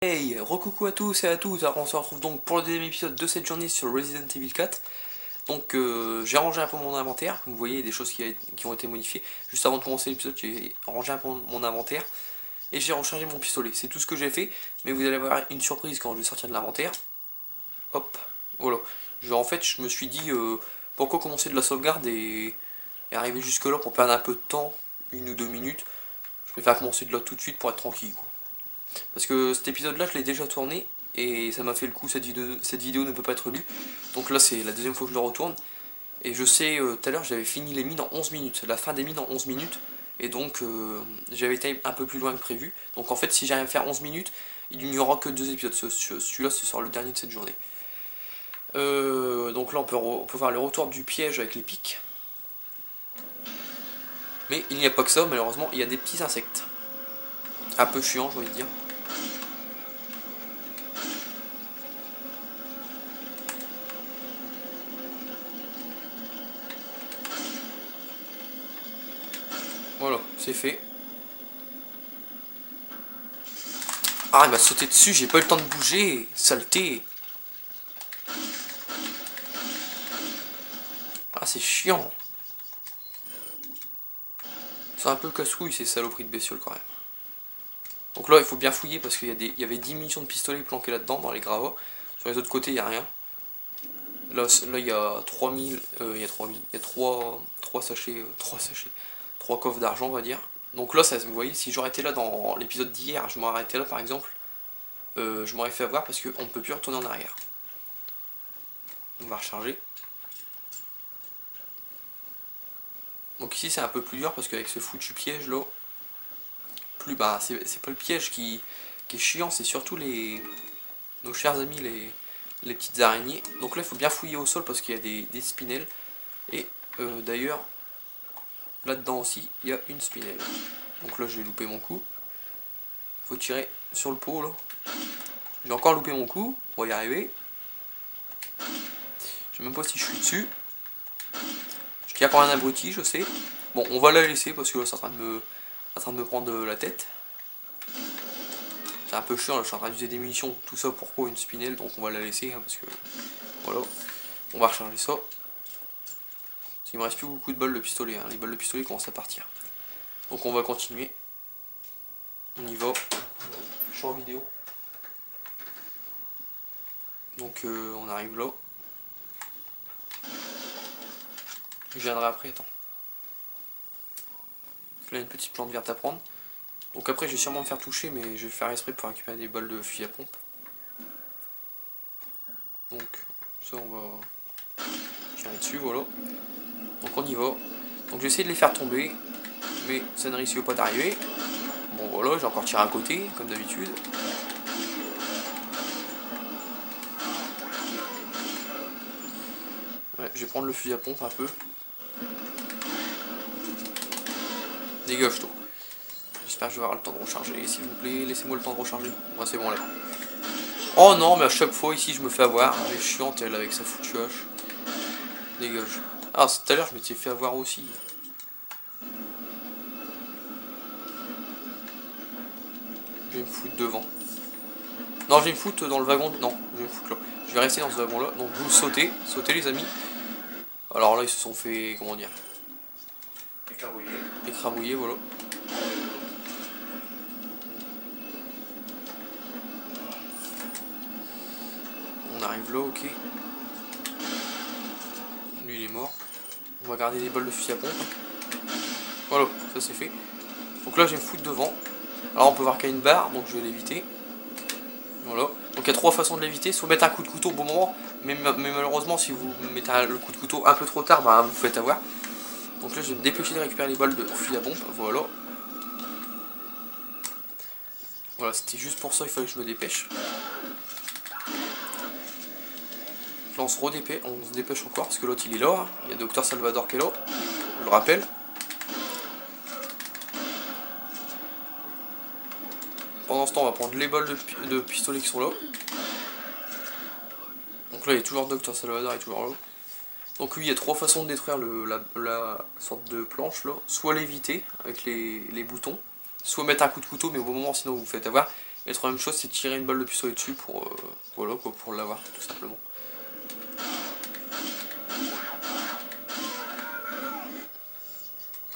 Hey, recoucou à tous et à toutes, alors on se retrouve donc pour le deuxième épisode de cette journée sur Resident Evil 4. Donc j'ai rangé un peu mon inventaire, comme vous voyez il y a des choses qui ont été modifiées. Juste avant de commencer l'épisode j'ai rangé un peu mon inventaire et j'ai rechargé mon pistolet. C'est tout ce que j'ai fait, mais vous allez avoir une surprise quand je vais sortir de l'inventaire. Hop, voilà. En fait je me suis dit pourquoi commencer de la sauvegarde et arriver jusque là pour perdre un peu de temps, 1 ou 2 minutes. Je préfère commencer de là tout de suite pour être tranquille quoi. Parce que cet épisode là je l'ai déjà tourné et ça m'a fait le coup, cette vidéo ne peut pas être lue. Donc là c'est la deuxième fois que je le retourne. Et je sais, tout à l'heure j'avais fini les mines en 11 minutes, la fin des mines en 11 minutes. Et donc j'avais été un peu plus loin que prévu. Donc en fait si j'arrive à faire 11 minutes, il n'y aura que 2 épisodes. Celui-là ce sera le dernier de cette journée. Donc là on peut voir le retour du piège avec les pics. Mais il n'y a pas que ça, malheureusement il y a des petits insectes. Un peu chiant j'ai envie de dire. Voilà, c'est fait. Ah, il m'a sauté dessus, j'ai pas eu le temps de bouger. Saleté. Ah, c'est chiant. C'est un peu casse-couille ces saloperies de bestioles quand même. Donc là, il faut bien fouiller parce qu'il y avait 10 munitions de pistolet planquées là-dedans, dans les gravats. Sur les autres côtés, il n'y a rien. Là, il y a 3000, il y a 3000, il y a 3 sachets, 3 coffres d'argent, on va dire. Donc là, ça, vous voyez, si j'aurais été là dans l'épisode d'hier, je m'aurais arrêté là par exemple, je m'aurais fait avoir parce qu'on ne peut plus retourner en arrière. On va recharger. Donc ici, c'est un peu plus dur parce qu'avec ce foutu piège là, bah, c'est pas le piège qui est chiant, c'est surtout nos chers amis les petites araignées. Donc là il faut bien fouiller au sol parce qu'il y a des spinels. Et d'ailleurs là-dedans aussi il y a une spinelle. Donc là je vais louper mon coup. Faut tirer sur le pot là. J'ai encore loupé mon coup, on va y arriver. Je sais même pas si je suis dessus. Je tire comme un abruti, je sais. Bon, on va la laisser parce que là c'est en train de me prendre la tête. C'est un peu chiant, là, je suis en train d'utiliser des munitions, tout ça pourquoi une spinelle, donc on va la laisser hein, parce que voilà. On va recharger ça. Parce qu'il me reste plus beaucoup de balles de pistolet, hein. Les balles de pistolet commencent à partir. Donc on va continuer. On y va. Je suis en vidéo. Donc on arrive là. Je viendrai après, attends. Là une petite plante verte à prendre. Donc après je vais sûrement me faire toucher mais je vais faire esprit pour récupérer des balles de fusil à pompe. Donc ça on va tirer dessus, voilà. Donc on y va. Donc j'ai essayé de les faire tomber, mais ça ne risque pas d'arriver. Bon voilà, j'ai encore tiré à côté, comme d'habitude. Ouais, je vais prendre le fusil à pompe un peu. Dégage toi. J'espère que je vais avoir le temps de recharger, s'il vous plaît, laissez-moi le temps de recharger. Ouais, c'est bon là. Oh non, mais à chaque fois ici je me fais avoir. Elle est chiante elle avec sa foutue hache. Dégage. Ah, tout à l'heure je m'étais fait avoir aussi. Je vais me foutre devant. Non, je vais me foutre dans le wagon. Non, je vais me foutre là. Je vais rester dans ce wagon là. Donc vous sautez les amis. Alors là ils se sont fait, comment dire, écrabouiller, voilà. On arrive là, ok. Lui il est mort. On va garder des balles de fusil à pompe. Voilà, ça c'est fait. Donc là je vais me foutre devant. Alors on peut voir qu'il y a une barre, donc je vais l'éviter. Voilà. Donc il y a 3 façons de l'éviter. Soit mettre un coup de couteau au bon moment, mais malheureusement si vous mettez le coup de couteau un peu trop tard, bah, vous faites avoir. Donc là je vais me dépêcher de récupérer les balles de fusil à pompe. Voilà. Voilà, c'était juste pour ça, il fallait que je me dépêche. Là on se dépêche encore parce que l'autre il est là. Il y a Docteur Salvador qui est là. Je le rappelle. Pendant ce temps on va prendre les balles de pistolet qui sont là. Donc là il y a toujours Docteur Salvador est toujours là. Donc lui il y a 3 façons de détruire la sorte de planche là. Soit l'éviter avec les boutons. Soit mettre un coup de couteau mais au bon moment sinon vous vous faites avoir. Et la troisième chose, c'est tirer une balle de pistolet dessus pour, voilà, quoi, pour l'avoir, tout simplement.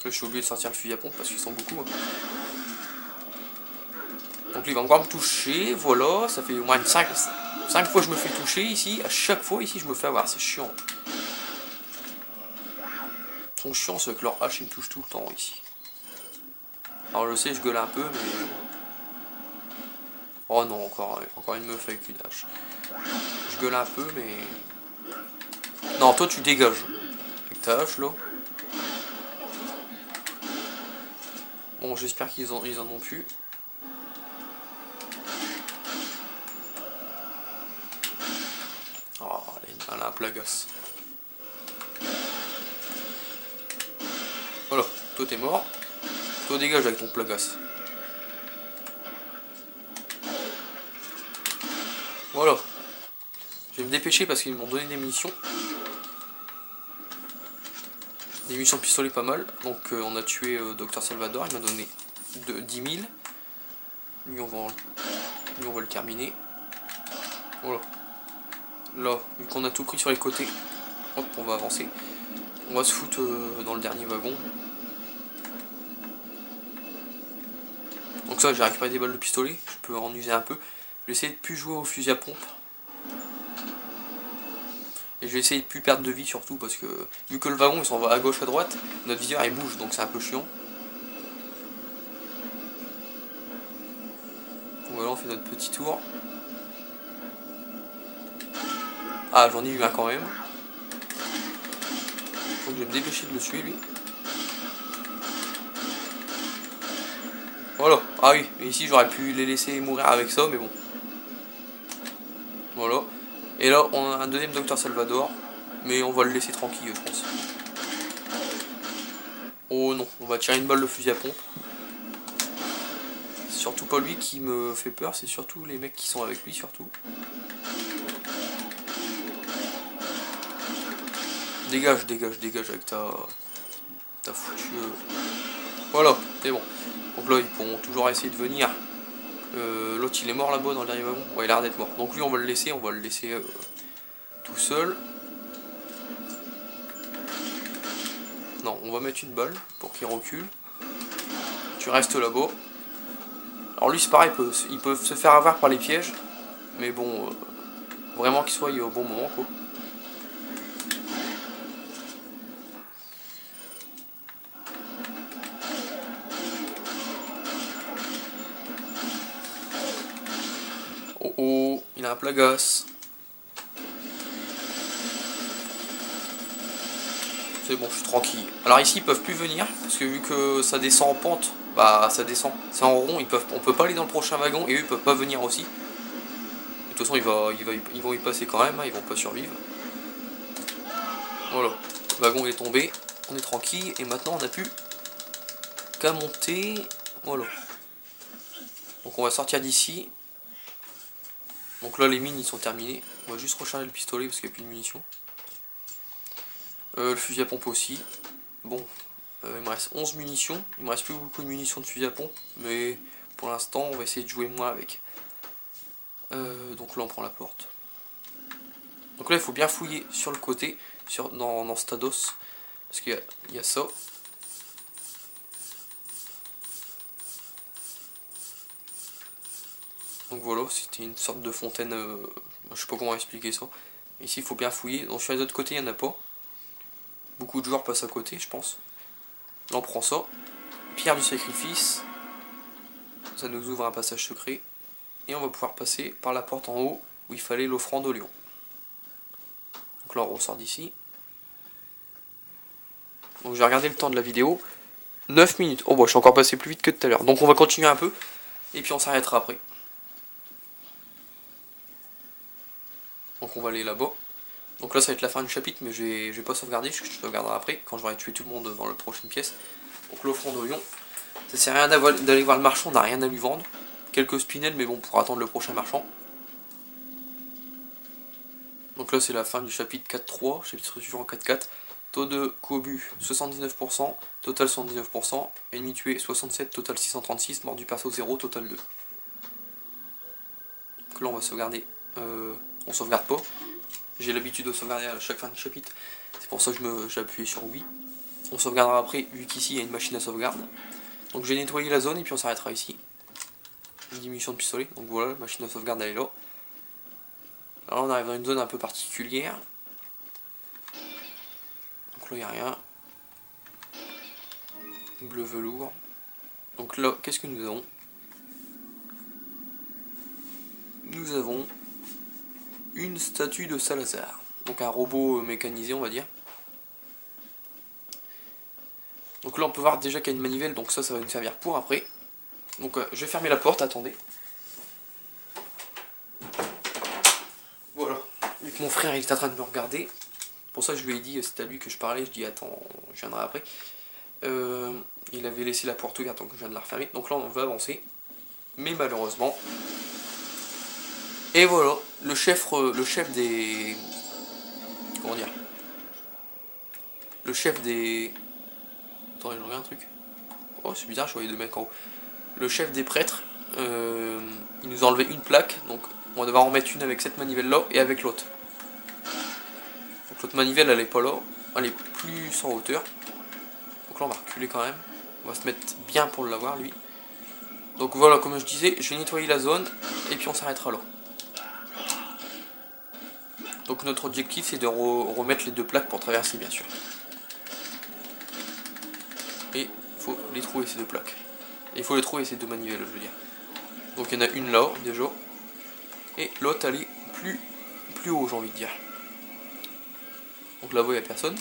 Là, je suis obligé de sortir le fusil à pompe parce qu'ils sont beaucoup. Hein. Donc là, il va encore me toucher, voilà, ça fait au moins 5 fois que je me fais toucher ici. À chaque fois, ici, je me fais avoir, c'est chiant. Ils sont chiants, ceux avec leur hache, ils me touchent tout le temps ici. Alors je sais, je gueule un peu, mais... Oh non, encore une meuf avec une hache. Je gueule un peu, mais... Non, toi, tu dégages. Avec ta hache, là. Bon, j'espère qu'ils en ont plus. Oh, elle a un plagasse. Voilà, toi t'es mort. Toi dégage avec ton plagasse. Voilà. Je vais me dépêcher parce qu'ils m'ont donné des munitions. Des munitions de pistolet pas mal. Donc on a tué Dr Salvador, il m'a donné 10 000. Lui on va le terminer. Voilà. Là, vu qu'on a tout pris sur les côtés, hop, on va avancer. On va se foutre dans le dernier wagon. Donc ça, j'ai récupéré des balles de pistolet, je peux en user un peu. Je vais essayer de plus jouer au fusil à pompe. Et je vais essayer de plus perdre de vie surtout parce que vu que le wagon il s'en va à gauche à droite, notre viseur il bouge donc c'est un peu chiant. Voilà, on fait notre petit tour. Ah, j'en ai eu un quand même. Donc je vais me dépêcher de le tuer lui. Voilà, ah oui, et ici j'aurais pu les laisser mourir avec ça, mais bon. Voilà. Et là on a un deuxième Dr Salvador, mais on va le laisser tranquille je pense. Oh non, on va tirer une balle de fusil à pompe. C'est surtout pas lui qui me fait peur, c'est surtout les mecs qui sont avec lui surtout. Dégage, dégage, dégage avec ta foutue... Voilà, c'est bon. Donc là ils pourront toujours essayer de venir. L'autre il est mort là-bas dans le dernier wagon. Ouais, il a l'air d'être mort. Donc lui on va le laisser tout seul. Non, on va mettre une balle pour qu'il recule. Tu restes là-bas. Alors lui c'est pareil, ils peuvent se faire avoir par les pièges. Mais bon, vraiment qu'il soit au bon moment quoi. Oh oh, il a un plagasse. C'est bon, je suis tranquille. Alors ici ils peuvent plus venir, parce que vu que ça descend en pente, bah ça descend. C'est en rond, on peut pas aller dans le prochain wagon et eux ils peuvent pas venir aussi. De toute façon ils vont y passer quand même, hein, ils vont pas survivre. Voilà, le wagon est tombé, on est tranquille et maintenant on n'a plus qu'à monter. Voilà. Donc on va sortir d'ici. Donc là les mines ils sont terminées. On va juste recharger le pistolet parce qu'il n'y a plus de munitions. Le fusil à pompe aussi. Bon, il me reste 11 munitions. Il me reste plus beaucoup de munitions de fusil à pompe. Mais pour l'instant on va essayer de jouer moins avec. Donc là on prend la porte. Donc là il faut bien fouiller sur le côté, dans Stados. Parce qu'il y a ça. Donc voilà, c'était une sorte de fontaine, je sais pas comment expliquer ça. Ici il faut bien fouiller, donc sur les autres côtés il n'y en a pas. Beaucoup de joueurs passent à côté je pense. Là on prend ça. Pierre du sacrifice. Ça nous ouvre un passage secret. Et on va pouvoir passer par la porte en haut où il fallait l'offrande au lion. Donc là on ressort d'ici. Donc j'ai regardé le temps de la vidéo. 9 minutes. Oh bah je suis encore passé plus vite que tout à l'heure. Donc on va continuer un peu. Et puis on s'arrêtera après. Donc on va aller là-bas. Donc là ça va être la fin du chapitre, mais je vais pas sauvegarder, je sauvegarderai après, quand j'aurai tué tout le monde dans la prochaine pièce. Donc l'offrande au lion. Ça sert à rien d'aller voir le marchand, on n'a rien à lui vendre. Quelques spinels, mais bon, pour attendre le prochain marchand. Donc là c'est la fin du chapitre 4.3, chapitre suivant 4.4. Taux de coup au but 79%, total 79%, ennemi tué 67, total 636, mort du perso 0, total 2. Donc là on va sauvegarder, on sauvegarde pas. J'ai l'habitude de sauvegarder à chaque fin de chapitre, c'est pour ça que j'ai appuyé sur oui. On sauvegardera après, vu qu'ici il y a une machine à sauvegarde. Donc j'ai nettoyé la zone et puis on s'arrêtera ici. Une diminution de pistolet, donc voilà, la machine à sauvegarde elle est là. Alors on arrive dans une zone un peu particulière. Donc là il n'y a rien. Bleu velours. Donc là, qu'est-ce que nous avons? Nous avons une statue de Salazar. Donc un robot mécanisé on va dire. Donc là on peut voir déjà qu'il y a une manivelle, donc ça va nous servir pour après. Donc je vais fermer la porte, attendez. Voilà. Vu que mon frère il est en train de me regarder. Pour ça je lui ai dit, c'est à lui que je parlais, je dis attends, je viendrai après. Il avait laissé la porte ouverte donc je viens de la refermer. Donc là on va avancer. Mais malheureusement. Et voilà, le chef des. Comment dire? Le chef des. Attendez, je regarde un truc. Oh c'est bizarre, je voyais deux mecs en haut. Le chef des prêtres, il nous a enlevé une plaque, donc on va devoir en mettre une avec cette manivelle là et avec l'autre. Donc l'autre manivelle elle est pas là, elle est plus en hauteur. Donc là on va reculer quand même. On va se mettre bien pour l'avoir lui. Donc voilà, comme je disais, je vais nettoyer la zone et puis on s'arrêtera là. Donc notre objectif c'est de remettre les deux plaques pour traverser bien sûr. Et il faut les trouver ces deux plaques. Il faut les trouver ces deux manivelles je veux dire. Donc il y en a une là déjà. Et l'autre elle est plus haut j'ai envie de dire. Donc là-bas il n'y a personne.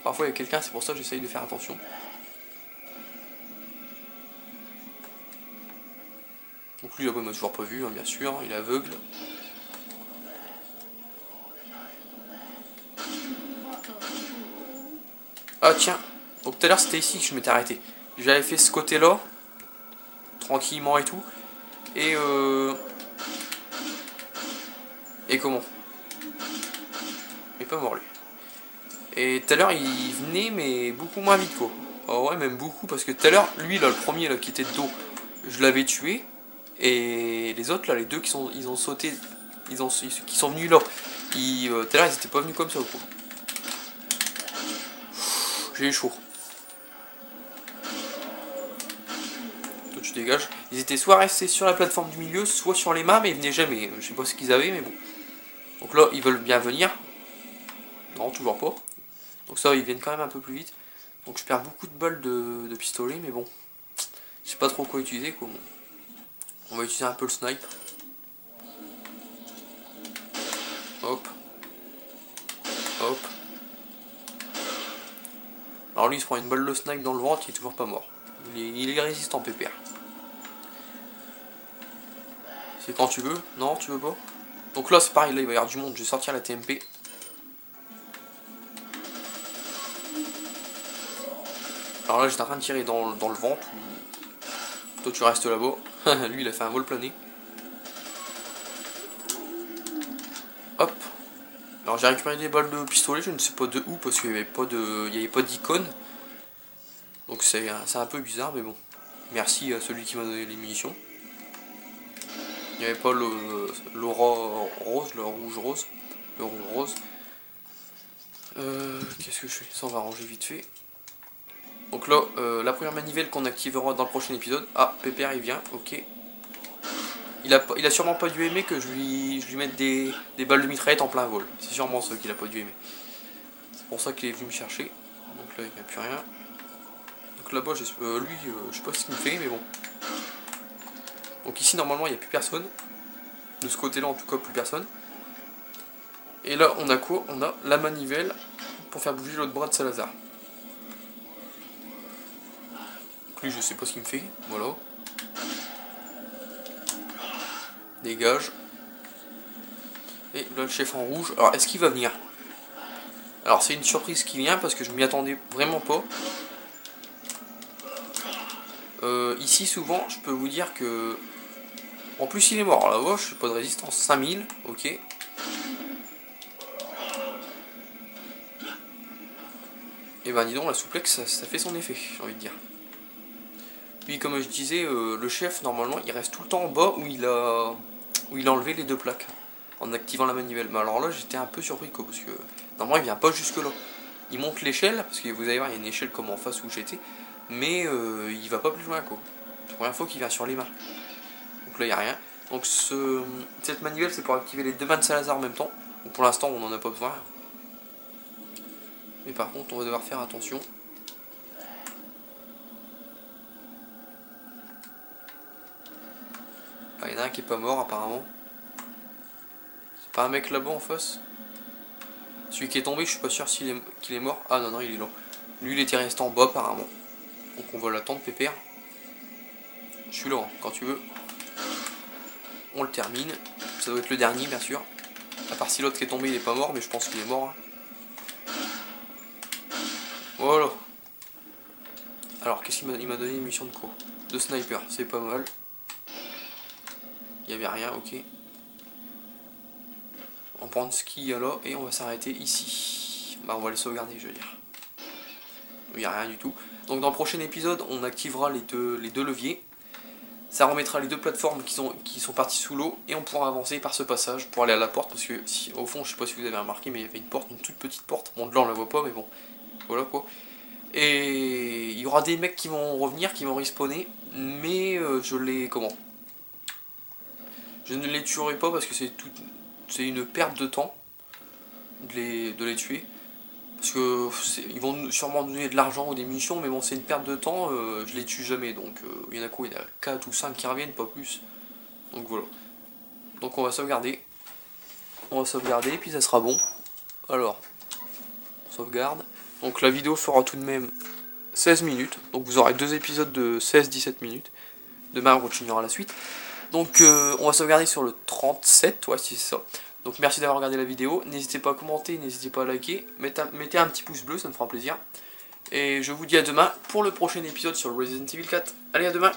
Parfois il y a quelqu'un, c'est pour ça que j'essaye de faire attention. Donc lui là-bas il m'a toujours pas vu, hein, bien sûr, il est aveugle. Ah tiens, donc tout à l'heure c'était ici que je m'étais arrêté. J'avais fait ce côté là, tranquillement et tout. Et comment? Il est pas mort lui. Et tout à l'heure il venait mais beaucoup moins vite quoi. Ah ouais même beaucoup parce que tout à l'heure, lui là le premier là qui était de dos, je l'avais tué. Et les autres là, les deux qui ont sauté, qui sont venus là. Tout à l'heure ils étaient pas venus comme ça quoi. J'ai eu chaud. Toi tu dégages. Ils étaient soit restés sur la plateforme du milieu, soit sur les mâts, mais ils venaient jamais. Je sais pas ce qu'ils avaient, mais bon. Donc là, ils veulent bien venir. Non, toujours pas. Donc ça, ils viennent quand même un peu plus vite. Donc je perds beaucoup de balles de pistolet, mais bon. Je sais pas trop quoi utiliser quoi. On va utiliser un peu le snipe. Hop. Hop. Alors lui il se prend une balle de snipe dans le ventre, il est toujours pas mort. Il est résistant pépère. C'est quand tu veux? Non, tu veux pas? Donc là c'est pareil, là il va y avoir du monde, je vais sortir la TMP. Alors là j'étais en train de tirer dans le ventre. Toi tu restes là-bas. Lui il a fait un vol plané. Hop. Alors j'ai récupéré des balles de pistolet, je ne sais pas de où parce qu'il n'y avait pas d'icône. Donc c'est un peu bizarre mais bon. Merci à celui qui m'a donné les munitions. Il n'y avait pas l'aura rose, le rouge rose. Le rouge rose. Qu'est-ce que je fais? Ça on va ranger vite fait. Donc là, la première manivelle qu'on activera dans le prochain épisode. Ah, Pépère il vient, ok. Il a sûrement pas dû aimer que je lui mette des balles de mitraillette en plein vol. C'est sûrement ça qu'il a pas dû aimer. C'est pour ça qu'il est venu me chercher. Donc là il n'y a plus rien. Donc là-bas, lui, je sais pas ce qu'il me fait, mais bon. Donc ici normalement il n'y a plus personne. De ce côté là en tout cas plus personne. Et là on a quoi? On a la manivelle pour faire bouger l'autre bras de Salazar. Donc lui je sais pas ce qu'il me fait, voilà. Dégage. Et là le chef en rouge. Alors est-ce qu'il va venir? Alors c'est une surprise qui vient parce que je m'y attendais vraiment pas. Ici souvent je peux vous dire que... En plus il est mort, là je suis pas de résistance. 5000, ok. Et ben dis donc la souplex ça fait son effet, j'ai envie de dire. Puis comme je disais, le chef normalement il reste tout le temps en bas où où il a enlevé les deux plaques en activant la manivelle. Mais alors là j'étais un peu surpris quoi, parce que normalement il vient pas jusque là. Il monte l'échelle, parce que vous allez voir il y a une échelle comme en face où j'étais, mais il va pas plus loin quoi. C'est la première fois qu'il vient sur les mains. Donc là il n'y a rien. Donc cette manivelle c'est pour activer les deux mains de Salazar en même temps. Donc pour l'instant on n'en a pas besoin. Mais par contre on va devoir faire attention. Ah, il y en a un qui est pas mort apparemment. C'est pas un mec là-bas en face. Celui qui est tombé je suis pas sûr qu'il est mort. Ah non non il est là. Lui il était resté en bas apparemment. Donc on va l'attendre pépère. Je suis là hein, quand tu veux. On le termine. Ça doit être le dernier bien sûr. À part si l'autre qui est tombé il est pas mort, mais je pense qu'il est mort. Hein. Voilà. Alors qu'est-ce qu'il m'a donné une mission de quoi? De sniper, c'est pas mal. Il n'y avait rien, ok. On va prendre ce qu'il y a là et on va s'arrêter ici. Bah on va les sauvegarder je veux dire. Il n'y a rien du tout. Donc dans le prochain épisode on activera les deux leviers. Ça remettra les deux plateformes qui sont parties sous l'eau et on pourra avancer par ce passage pour aller à la porte parce que au fond je sais pas si vous avez remarqué mais il y avait une porte, une toute petite porte. Bon de là on la voit pas mais bon voilà quoi. Et il y aura des mecs qui vont revenir, qui vont respawner, mais je ne les tuerai pas parce que c'est une perte de temps de les tuer. Parce que ils vont sûrement donner de l'argent ou des munitions, mais bon c'est une perte de temps, je les tue jamais. Donc il y en a quoi? Il y en a 4 ou 5 qui reviennent, pas plus. Donc voilà. Donc on va sauvegarder. On va sauvegarder, puis ça sera bon. Alors, on sauvegarde. Donc la vidéo fera tout de même 16 minutes. Donc vous aurez deux épisodes de 16-17 minutes. Demain on continuera la suite. Donc on va sauvegarder sur le 37, ouais si c'est ça. Donc merci d'avoir regardé la vidéo. N'hésitez pas à commenter, n'hésitez pas à liker. Mettez un petit pouce bleu, ça me fera plaisir. Et je vous dis à demain pour le prochain épisode sur Resident Evil 4. Allez à demain.